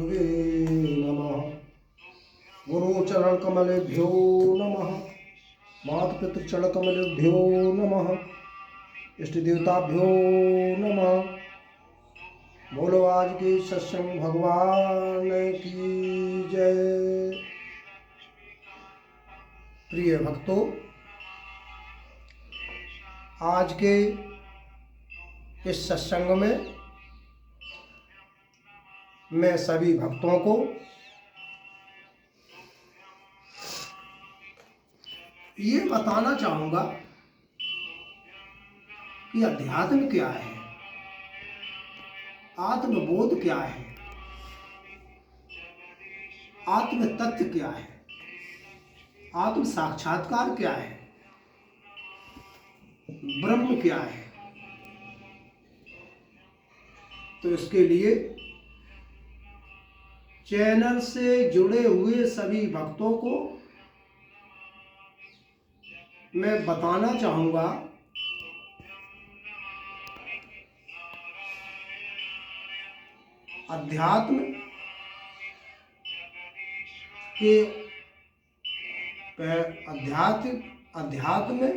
गुरुवे नमः। गुरुचरणकमलेभ्यो नमः। मातपितृचरणकमलेभ्यो नमः। इष्टदेवताभ्यो नमः। बोलो आज के सत्संग भगवान की जय। प्रिय भक्तों, आज के इस सत्संग में मैं सभी भक्तों को ये बताना चाहूँगा कि अध्यात्म क्या है, आत्मबोध क्या है, आत्म तत्व क्या है, आत्म साक्षात्कार क्या है, ब्रह्म क्या है। तो इसके लिए चैनल से जुड़े हुए सभी भक्तों को मैं बताना चाहूँगा अध्यात्म के अध्यात्म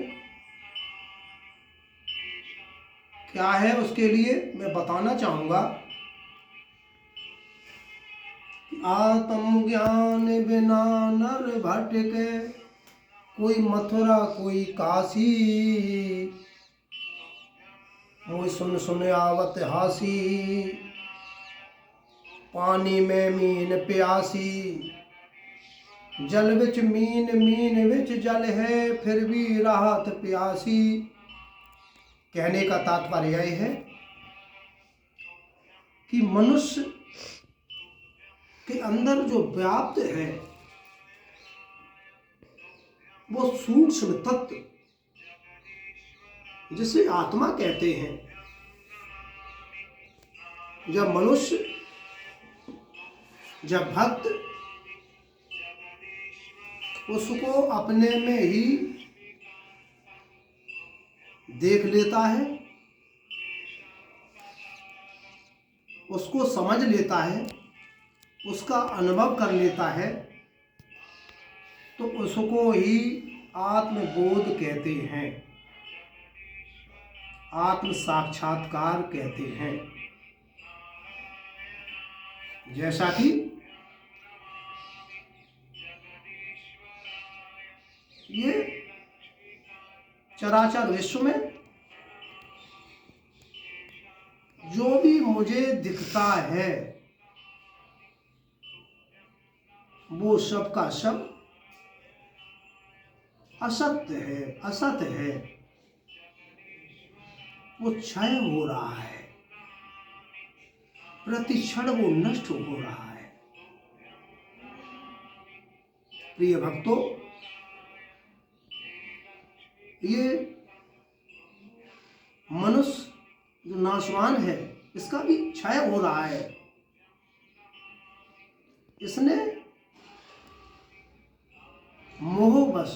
क्या है, उसके लिए मैं बताना चाहूँगा आत्म ज्ञान बिना नर भटके, कोई मथुरा कोई काशी, मोय सुन सुन आवत हासी, पानी में मीन प्यासी, जल विच मीन मीन विच जल है, फिर भी राहत प्यासी। कहने का तात्पर्य यह है कि मनुष्य के अंदर जो व्याप्त है वो सूक्ष्म तत्व, जिसे आत्मा कहते हैं, जब मनुष्य, जब भक्त उसको अपने में ही देख लेता है, उसको समझ लेता है, उसका अनुभव कर लेता है, तो उसको ही आत्मबोध कहते हैं, आत्म साक्षात्कार कहते हैं। जैसा कि ये चराचर विश्व में जो भी मुझे दिखता है वो सब का सब असत्य है, असत है, वो क्षय हो रहा है, प्रतिक्षण वो नष्ट हो रहा है। प्रिय भक्तों, ये मनुष्य जो नाशवान है इसका भी क्षय हो रहा है। इसने मोहवश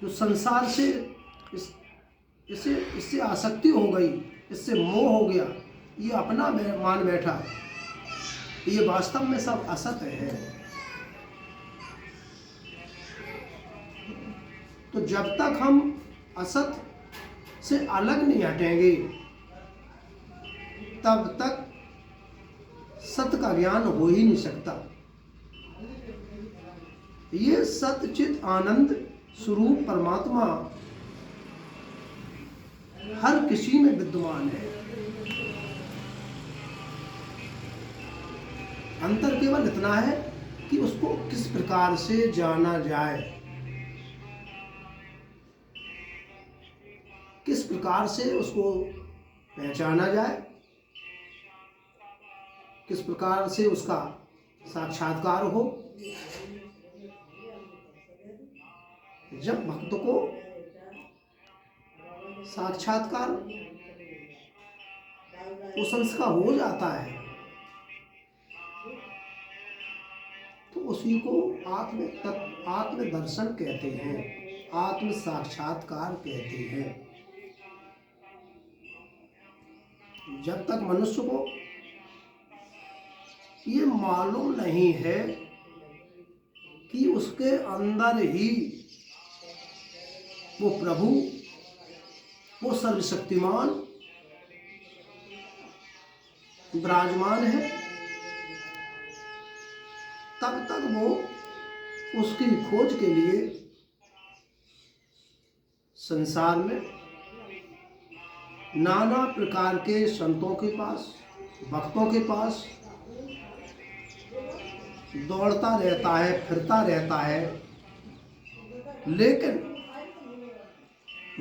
जो संसार से इससे आसक्ति हो गई, इससे मोह हो गया, ये अपना मान बैठा, ये वास्तव में सब असत है। तो जब तक हम असत से अलग नहीं हटेंगे तब तक सत्य का ज्ञान हो ही नहीं सकता। ये सच्चित आनंद स्वरूप परमात्मा हर किसी में विद्यमान है। अंतर केवल इतना है कि उसको किस प्रकार से जाना जाए, किस प्रकार से उसको पहचाना जाए, किस प्रकार से उसका साक्षात्कार हो। जब भक्त को साक्षात्कार उस अंश का हो जाता है तो उसी को आत्म दर्शन कहते हैं, आत्म साक्षात्कार कहते हैं। जब तक मनुष्य को ये मालूम नहीं है कि उसके अंदर ही वो प्रभु, वो सर्वशक्तिमान विराजमान है, तब तक वो उसकी खोज के लिए संसार में नाना प्रकार के संतों के पास, भक्तों के पास दौड़ता रहता है, फिरता रहता है। लेकिन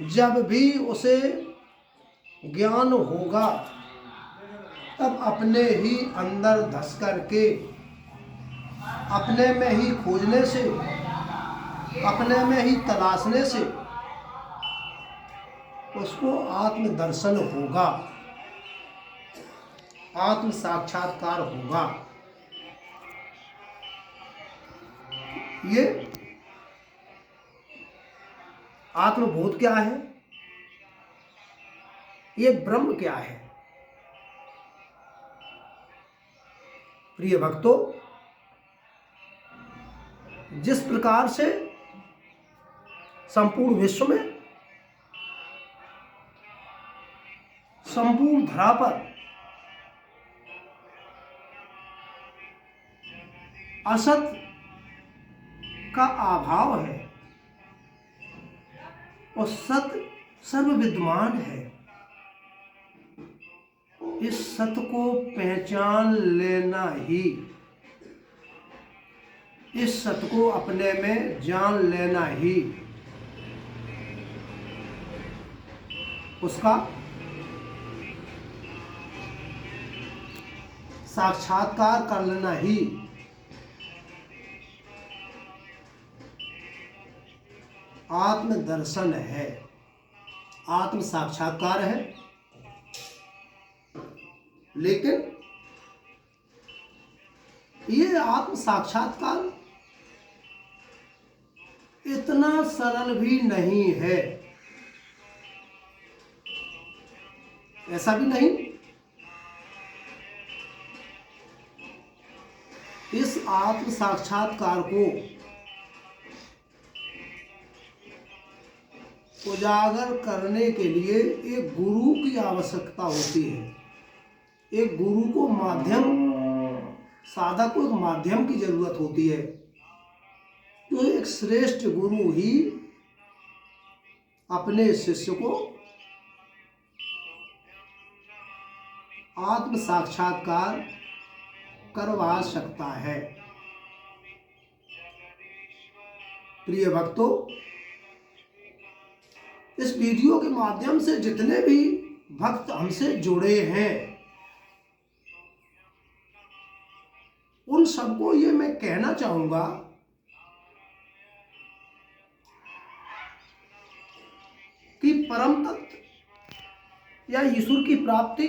जब भी उसे ज्ञान होगा तब अपने ही अंदर धस करके, अपने में ही खोजने से, अपने में ही तलाशने से उसको आत्म दर्शन होगा, आत्म साक्षात्कार होगा। ये आत्मबोध क्या है, ये ब्रह्म क्या है। प्रिय भक्तों, जिस प्रकार से संपूर्ण विश्व में, संपूर्ण धरा पर असत का अभाव है और सत्य सर्व विद्यमान है, इस सत्य को पहचान लेना ही, इस सत्य को अपने में जान लेना ही उसका साक्षात्कार कर लेना ही आत्म दर्शन है, आत्म साक्षात्कार है। लेकिन ये आत्म साक्षात्कार इतना सरल भी नहीं है। ऐसा भी नहीं, इस आत्म साक्षात्कार को उजागर करने के लिए एक गुरु की आवश्यकता होती है। एक गुरु को माध्यम, साधक को एक माध्यम की जरूरत होती है। तो एक श्रेष्ठ गुरु ही अपने शिष्य को आत्म साक्षात्कार करवा सकता है। प्रिय भक्तों, इस वीडियो के माध्यम से जितने भी भक्त हमसे जुड़े हैं, उन सबको ये मैं कहना चाहूंगा कि परम तत्व या ईश्वर की प्राप्ति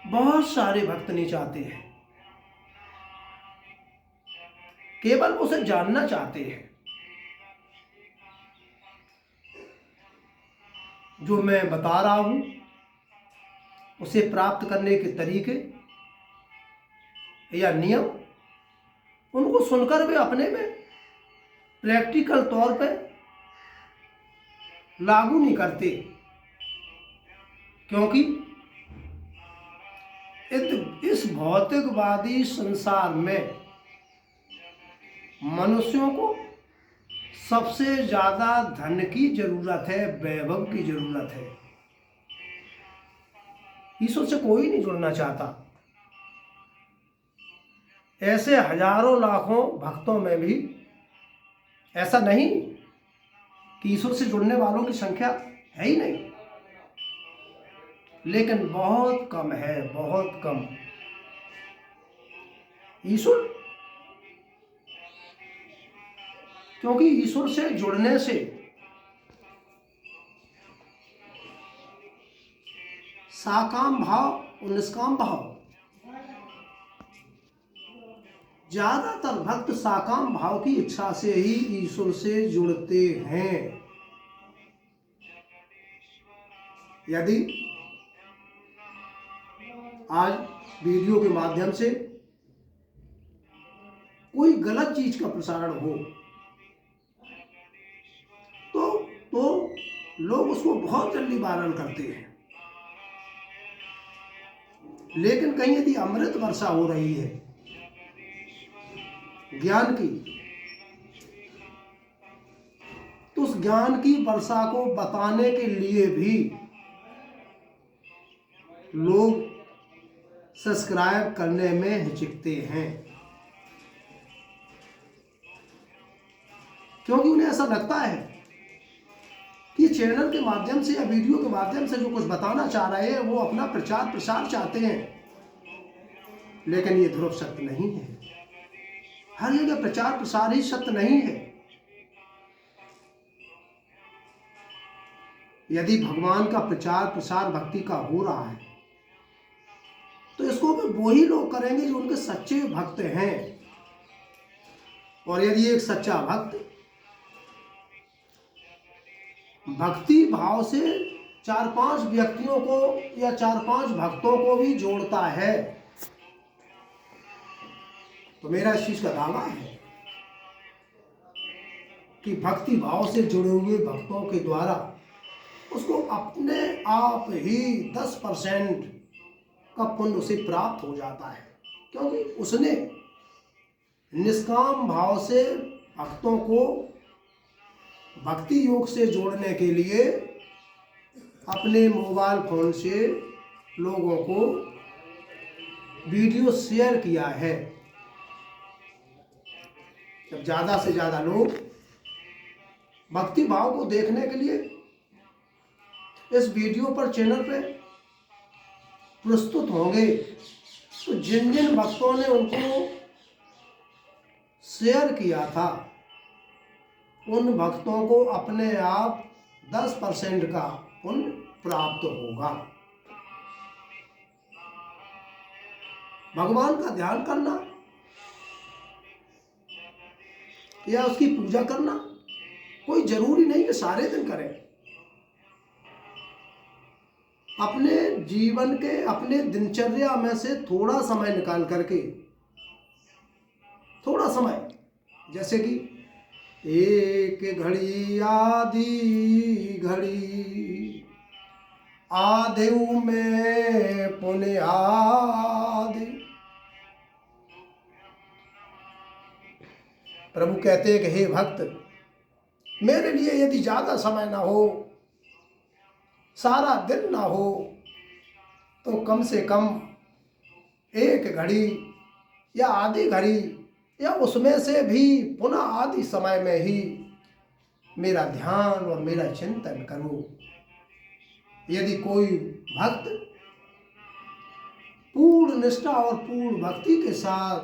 बहुत सारे भक्त नहीं चाहते हैं, केवल उसे जानना चाहते हैं। जो मैं बता रहा हूं उसे प्राप्त करने के तरीके या नियम, उनको सुनकर वे अपने में प्रैक्टिकल तौर पर लागू नहीं करते, क्योंकि इस भौतिकवादी संसार में मनुष्यों को सबसे ज्यादा धन की जरूरत है, वैभव की जरूरत है। ईश्वर से कोई नहीं जुड़ना चाहता। ऐसे हजारों लाखों भक्तों में भी ऐसा नहीं कि ईश्वर से जुड़ने वालों की संख्या है ही नहीं, लेकिन बहुत कम है, बहुत कम। ईश्वर, क्योंकि ईश्वर से जुड़ने से साकाम भाव और निष्काम भाव, ज्यादातर भक्त साकाम भाव की इच्छा से ही ईश्वर से जुड़ते हैं। यदि आज वीडियो के माध्यम से कोई गलत चीज का प्रसारण हो तो लोग उसको बहुत जल्दी वायरल करते हैं। लेकिन कहीं यदि अमृत वर्षा हो रही है ज्ञान की, तो उस ज्ञान की वर्षा को बताने के लिए भी लोग सब्सक्राइब करने में हिचकते हैं, क्योंकि उन्हें ऐसा लगता है कि चैनल के माध्यम से या वीडियो के माध्यम से जो कुछ बताना चाह रहे हैं वो अपना प्रचार प्रसार चाहते हैं। लेकिन ये ध्रुव सत्य नहीं है। हर जगह प्रचार प्रसार ही सत्य नहीं है। यदि भगवान का प्रचार प्रसार भक्ति का हो रहा है तो इसको भी वही लोग करेंगे जो उनके सच्चे भक्त हैं। और यदि एक सच्चा भक्त भक्ति भाव से 4-5 व्यक्तियों को या 4-5 भक्तों को भी जोड़ता है, तो मेरा इस चीज का दावा है कि भक्ति भाव से जुड़े हुए भक्तों के द्वारा उसको अपने आप ही 10% का पुण्य उसे प्राप्त हो जाता है, क्योंकि उसने निष्काम भाव से भक्तों को भक्ति योग से जोड़ने के लिए अपने मोबाइल फोन से लोगों को वीडियो शेयर किया है। जब ज़्यादा से ज़्यादा लोग भक्ति भाव को देखने के लिए इस वीडियो पर चैनल पे प्रस्तुत होंगे, तो जिन जिन भक्तों ने उनको शेयर किया था उन भक्तों को अपने आप 10% का पुण्य प्राप्त होगा। भगवान का ध्यान करना या उसकी पूजा करना कोई जरूरी नहीं कि सारे दिन करें। अपने जीवन के अपने दिनचर्या में से थोड़ा समय निकाल करके, थोड़ा समय, जैसे कि एक घड़ी आधी घड़ी आधेऊ में पुण्य आधे। प्रभु कहते हैं कि हे भक्त, मेरे लिए यदि ज्यादा समय ना हो, सारा दिन ना हो, तो कम से कम एक घड़ी या आधी घड़ी या उसमें से भी पुनः आदि समय में ही मेरा ध्यान और मेरा चिंतन करो। यदि कोई भक्त पूर्ण निष्ठा और पूर्ण भक्ति के साथ,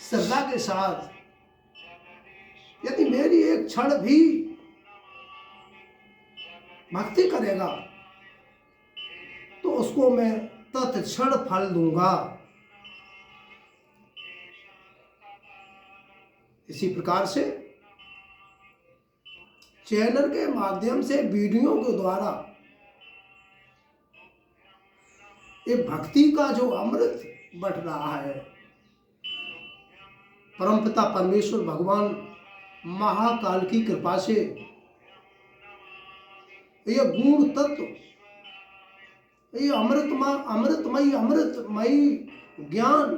श्रद्धा के साथ यदि मेरी एक क्षण भी भक्ति करेगा, तो उसको मैं तत्क्षण फल दूंगा। इसी प्रकार से चैनल के माध्यम से वीडियो के द्वारा ये भक्ति का जो अमृत बट रहा है, परमपिता परमेश्वर भगवान महाकाल की कृपा से यह गुण तत्व, ये अमृतमयी ज्ञान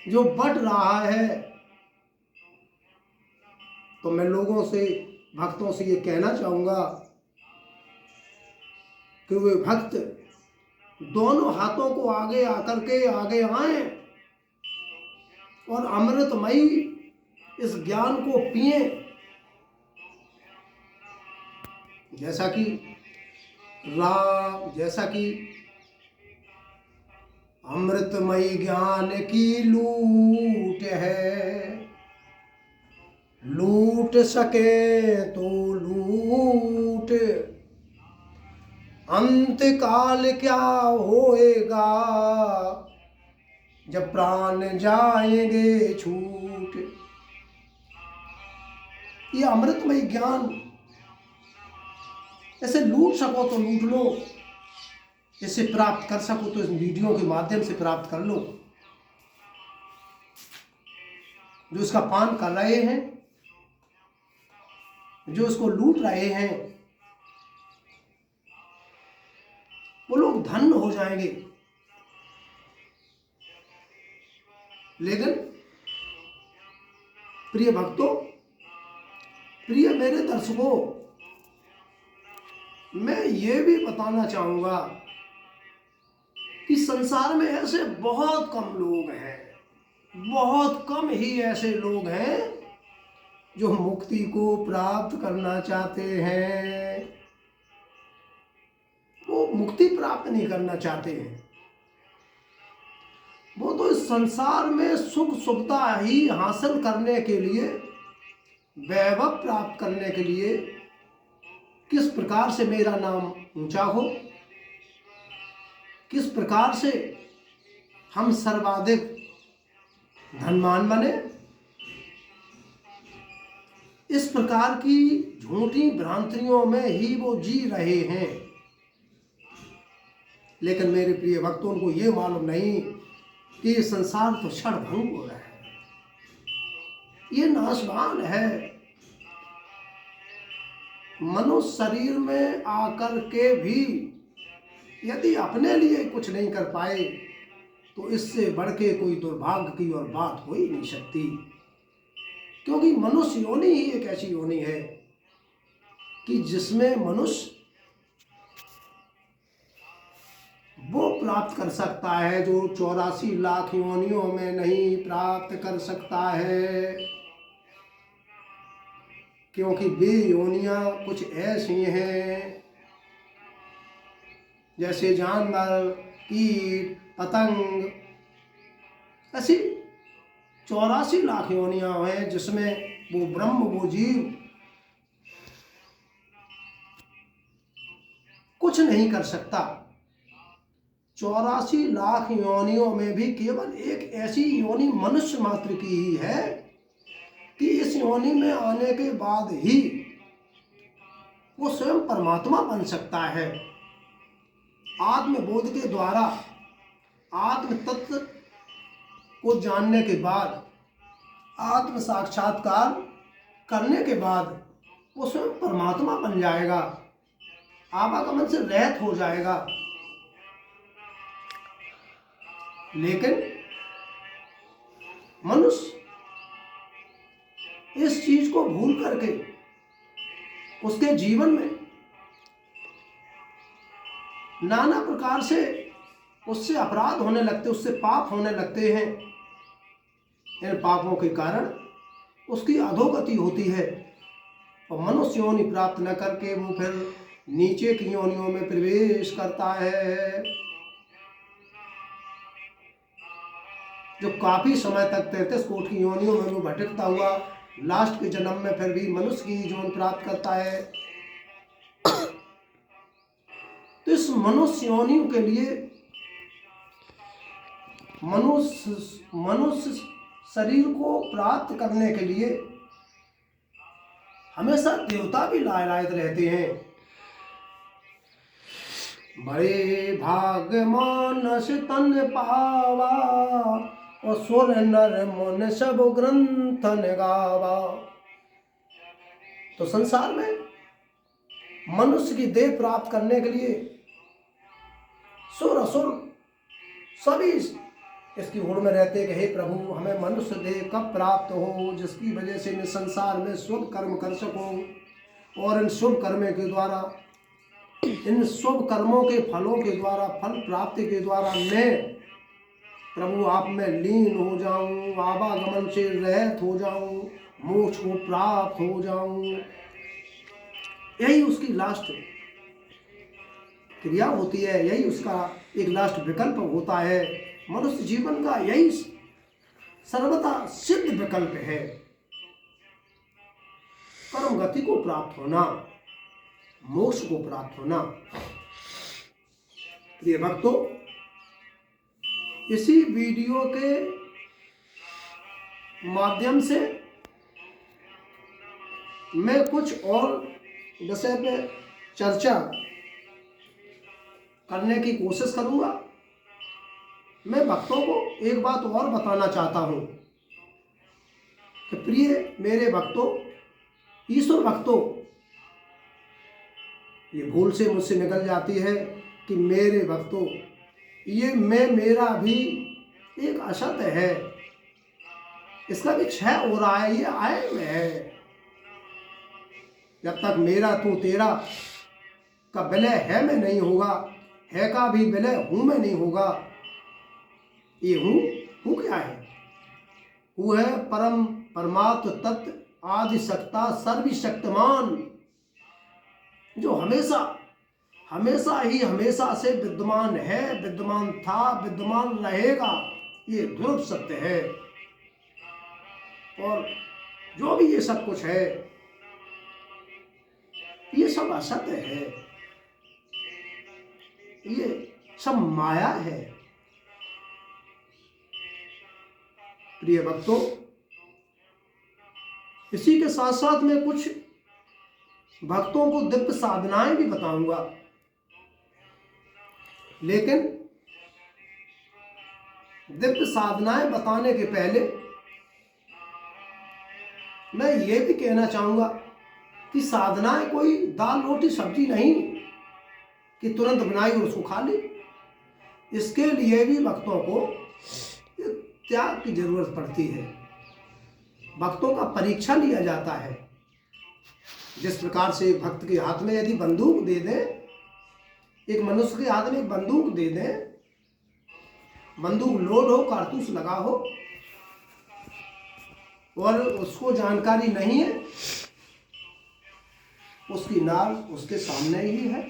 जो बढ़ रहा है, तो मैं लोगों से, भक्तों से ये कहना चाहूंगा कि वे भक्त दोनों हाथों को आगे आकर के आगे आए और अमृतमयी इस ज्ञान को पिए। जैसा कि अमृतमयी ज्ञान की लूट है, लूट सके तो लूट, अंत काल क्या होएगा जब प्राण जाएंगे छूट। ये अमृतमय ज्ञान ऐसे लूट सको तो लूट लो, इसे प्राप्त कर सको तो इस वीडियो के माध्यम से प्राप्त कर लो। जो इसका पान कर रहे हैं, जो इसको लूट रहे हैं, वो लोग धन्य हो जाएंगे। लेकिन प्रिय भक्तों, प्रिय मेरे दर्शकों, मैं ये भी बताना चाहूंगा कि संसार में ऐसे बहुत कम लोग हैं, बहुत कम ही ऐसे लोग हैं जो मुक्ति को प्राप्त करना चाहते हैं। वो मुक्ति प्राप्त नहीं करना चाहते हैं, वो तो इस संसार में सुख सुविधा ही हासिल करने के लिए, वैभव प्राप्त करने के लिए, किस प्रकार से मेरा नाम ऊंचा हो, किस प्रकार से हम सर्वाधिक धनवान बने, इस प्रकार की झूठी भ्रांतियों में ही वो जी रहे हैं। लेकिन मेरे प्रिय भक्तों, उनको ये मालूम नहीं कि ये संसार तो क्षणभंग हो रहा है, ये नाशवान है। मनुष्य शरीर में आकर के भी यदि अपने लिए कुछ नहीं कर पाए तो इससे बढ़ के कोई दुर्भाग्य की और बात हो ही नहीं सकती। क्योंकि मनुष्य योनि ही एक ऐसी योनि है कि जिसमें मनुष्य वो प्राप्त कर सकता है जो 84 लाख योनियों में नहीं प्राप्त कर सकता है। क्योंकि वे योनियां कुछ ऐसी हैं जैसे जानवर, कीट, पतंग, ऐसी 84 लाख योनियां हैं जिसमें वो ब्रह्म, वो जीव कुछ नहीं कर सकता। 84 लाख योनियों में भी केवल एक ऐसी योनि मनुष्य मात्र की ही है कि इस योनि में आने के बाद ही वो स्वयं परमात्मा बन सकता है। आत्मबोध के द्वारा, आत्म तत्व को जानने के बाद, आत्म साक्षात्कार करने के बाद वो स्वयं परमात्मा बन जाएगा, आवागमन से रहित हो जाएगा। लेकिन मनुष्य इस चीज को भूल करके उसके जीवन में नाना प्रकार से उससे अपराध होने लगते, उससे पाप होने लगते हैं। इन पापों के कारण उसकी अधोगति होती है और मनुष्य योनि प्राप्त न करके वो फिर नीचे की योनियों में प्रवेश करता है। जो काफी समय तक 33 कोटि की योनियों में वो भटकता हुआ लास्ट के जन्म में फिर भी मनुष्य की जोन प्राप्त करता है। तो इस मनुष्य योनियों के लिए मनुष्य शरीर को प्राप्त करने के लिए हमेशा देवता भी लालायित रहते हैं। बड़े भाग्य मानस तन पावा और सुर नर मन सब ग्रंथन गावा। तो संसार में मनुष्य की देह प्राप्त करने के लिए सुर असुर सभी इसकी होड़ में रहते कि हे प्रभु, हमें मनुष्य देह कब प्राप्त हो जिसकी वजह से मैं संसार में शुभ कर्म कर सकूं और इन शुभ कर्मों के द्वारा, इन शुभ कर्मों के फलों के द्वारा, फल प्राप्ति के द्वारा मैं प्रभु आप में लीन हो जाऊं, आवागमन से रहित हो जाऊं, मोक्ष को प्राप्त हो जाऊं। यही उसकी लास्ट क्रिया होती है, यही उसका एक लास्ट विकल्प होता है। मनुष्य जीवन का यही सर्वथा सिद्ध विकल्प है, परम गति को प्राप्त होना, मोक्ष को प्राप्त होना। प्रिय भक्तों, इसी वीडियो के माध्यम से मैं कुछ और विषय पे चर्चा करने की कोशिश करूँगा। मैं भक्तों को एक बात और बताना चाहता हूँ कि प्रिय मेरे भक्तों, ईश्वर भक्तों, ये भूल से मुझसे निकल जाती है कि मेरे भक्तों, ये मेरा भी एक असत है, इसका भी क्षय हो रहा है, ये आय में है। जब तक मेरा तू तेरा का विलय है में नहीं होगा, है का भी विलय हूँ में नहीं होगा। ये हूँ क्या है? हूँ है परम परमात्म तत्व आदि सत्ता सर्वशक्तिमान, जो हमेशा ही हमेशा से विद्यमान है, विद्यमान था, विद्यमान रहेगा। ये ध्रुव सत्य है। और जो भी ये सब कुछ है, ये सब असत्य है, ये सब माया है। प्रिय भक्तों, इसी के साथ साथ मैं कुछ भक्तों को दिव्य साधनाएं भी बताऊंगा, लेकिन दिव्य साधनाएं बताने के पहले मैं ये भी कहना चाहूंगा कि साधनाएं कोई दाल रोटी सब्जी नहीं कि तुरंत बनाई और उसको खा ली। इसके लिए भी भक्तों को त्याग की जरूरत पड़ती है। भक्तों का परीक्षा लिया जाता है। जिस प्रकार से एक भक्त के हाथ में यदि बंदूक दे दें, एक मनुष्य के हाथ में एक बंदूक दे दें, बंदूक लोड हो, कारतूस लगा हो और उसको जानकारी नहीं है, उसकी नाल उसके सामने ही है,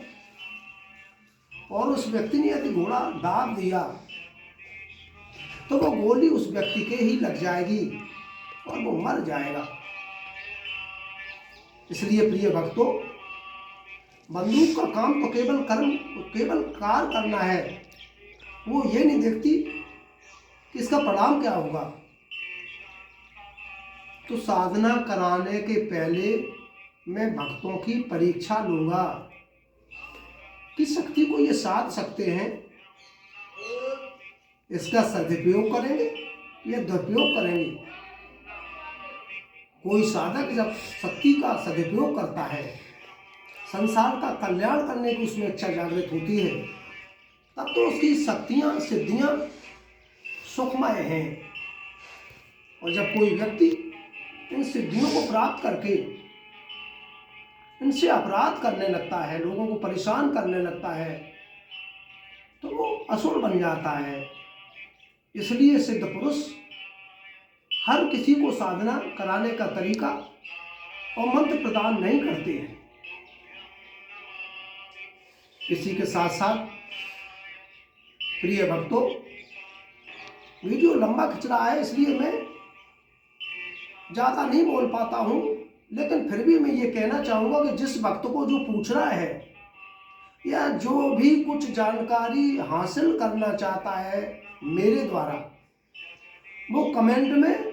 और उस व्यक्ति ने यदि घोड़ा दाब दिया तो वो गोली उस व्यक्ति के ही लग जाएगी और वो मर जाएगा। इसलिए प्रिय भक्तों, बंदूक का काम तो केवल कार्य करना है, वो ये नहीं देखती कि इसका परिणाम क्या होगा। तो साधना कराने के पहले मैं भक्तों की परीक्षा लूंगा कि शक्ति को ये साध सकते हैं, इसका सदुपयोग करेंगे या दुरुपयोग करेंगे। कोई साधक जब शक्ति का सदुपयोग करता है, संसार का कल्याण करने की उसमें इच्छा जागृत होती है, तब तो उसकी शक्तियां सिद्धियां सुखमय हैं। और जब कोई व्यक्ति इन सिद्धियों को प्राप्त करके इनसे अपराध करने लगता है, लोगों को परेशान करने लगता है, तो वो असुर बन जाता है। इसलिए सिद्ध पुरुष हर किसी को साधना कराने का तरीका और मंत्र प्रदान नहीं करते हैं। इसी के साथ साथ प्रिय भक्तों, वीडियो लंबा खिंच रहा है, इसलिए मैं ज़्यादा नहीं बोल पाता हूँ, लेकिन फिर भी मैं ये कहना चाहूँगा कि जिस भक्त को जो पूछ रहा है या जो भी कुछ जानकारी हासिल करना चाहता है मेरे द्वारा, वो कमेंट में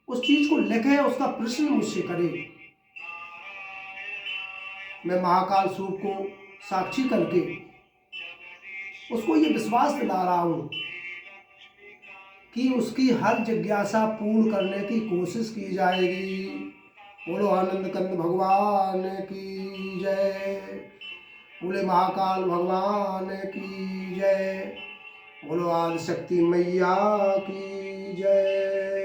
उस चीज़ को लिखे, उसका प्रश्न मुझसे करे। मैं महाकाल स्वरूप को साक्षी करके उसको ये विश्वास दिला रहा हूँ कि उसकी हर जिज्ञासा पूर्ण करने की कोशिश की जाएगी। बोलो आनंद कंद भगवान की जय, बोले महाकाल भगवान की जय, बोलो आदिशक्ति मैया की जय।